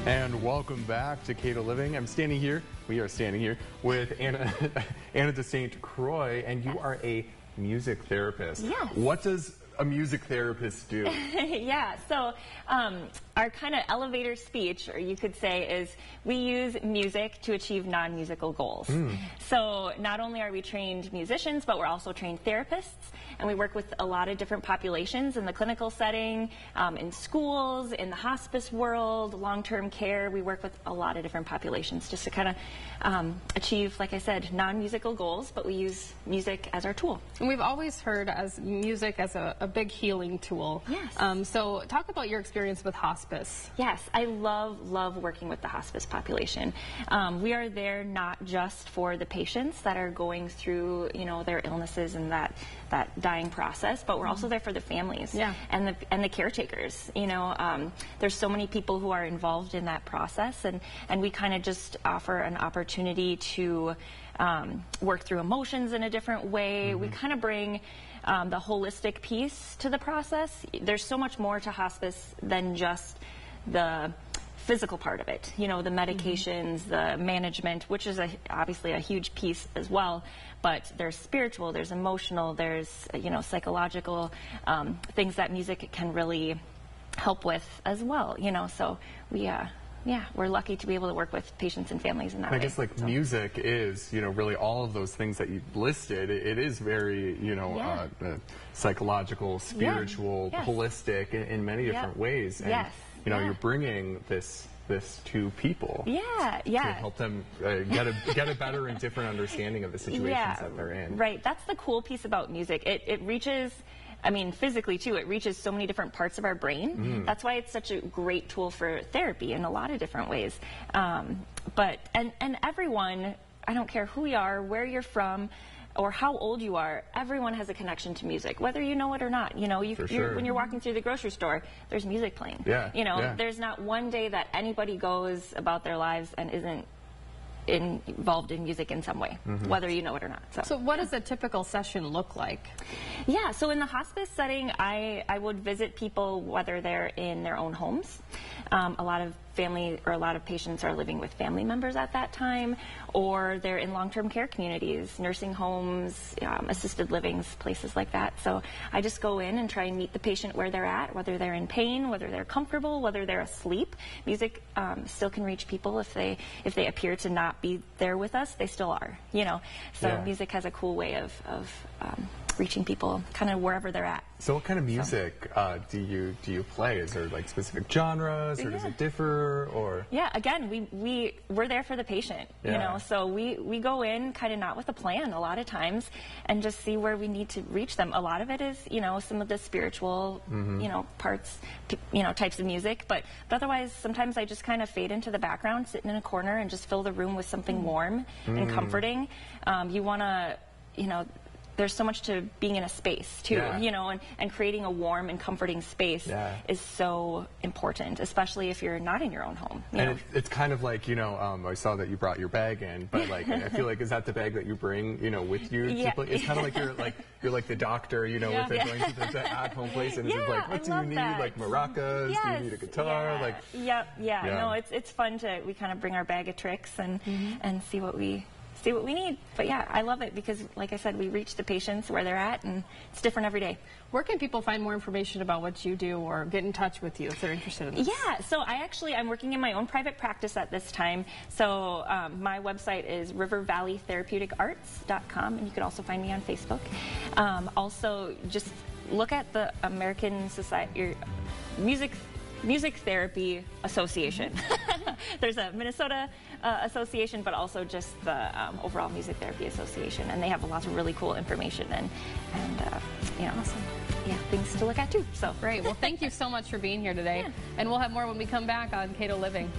And welcome back to Cato Living. We are standing here with Anna de St. Croix, and you are a music therapist. Yes. What does a music therapist do? Yeah, so our kind of elevator speech, or you could say, is we use music to achieve non-musical goals. So not only are we trained musicians, but we're also trained therapists, and we work with a lot of different populations in the clinical setting, in schools, in the hospice world, long-term care. We work with a lot of different populations just to kind of achieve, like I said, non-musical goals, but we use music as our tool. And we've always heard as music as a big healing tool. Yes. So talk about your experience with hospice. Yes, I love working with the hospice population. We are there not just for the patients that are going through, their illnesses and that dying process, but we're also there for the families and the caretakers. There's so many people who are involved in that process, and we kind of just offer an opportunity to work through emotions in a different way. We kind of bring the holistic piece to the process. There's so much more to hospice than just the physical part of it, the medications, the management, which is obviously a huge piece as well, but there's spiritual, there's emotional, there's psychological things that music can really help with as well, so we're lucky to be able to work with patients and families in that way. I guess music is, really all of those things that you listed. It is very, psychological, spiritual, holistic in many different ways. And, you're bringing this to people. To help them get a better and different understanding of the situations that they're in. Right. That's the cool piece about music. It reaches, physically too, it reaches so many different parts of our brain. That's why it's such a great tool for therapy in a lot of different ways. But everyone, I don't care who you are, where you're from, or how old you are, everyone has a connection to music, whether you know it or not. When you're walking through the grocery store, there's music playing. There's not one day that anybody goes about their lives and isn't involved in music in some way, whether you know it or not. So what does a typical session look like? Yeah, so in the hospice setting, I would visit people whether they're in their own homes. A lot of patients are living with family members at that time, or they're in long-term care communities, nursing homes, assisted livings, places like that. So I just go in and try and meet the patient where they're at, whether they're in pain, whether they're comfortable, whether they're asleep. Music still can reach people if they appear to not be there with us. They still are, So music has a cool way of reaching people kind of wherever they're at. So what kind of music do you play? Is there specific genres, or does it differ, or? Yeah, again, we're there for the patient, so we go in kind of not with a plan a lot of times and just see where we need to reach them. A lot of it is, some of the spiritual, parts, types of music, but otherwise sometimes I just kind of fade into the background, sitting in a corner and just fill the room with something warm and comforting. You want to, there's so much to being in a space too, and creating a warm and comforting space is so important, especially if you're not in your own home. And it's kind of like, I saw that you brought your bag in, but I feel like, is that the bag that you bring, with you? It's kind of like you're like the doctor, if they're going to the at-home place, and it's like, what do you need? Like maracas? Do you need a guitar? No, it's fun we kind of bring our bag of tricks and see what we need. But yeah, I love it because, like I said, we reach the patients where they're at, and it's different every day. Where can people find more information about what you do or get in touch with you if they're interested in this? Yeah, so I'm working in my own private practice at this time. So my website is rivervalleytherapeutic.arts.com, and you can also find me on Facebook. Also, just look at the American Society Music Therapy Association. There's a Minnesota association, but also just the overall Music Therapy Association, and they have lots of really cool information and awesome. Things to look at too. So great. Well, thank you so much for being here today, and we'll have more when we come back on Cato Living.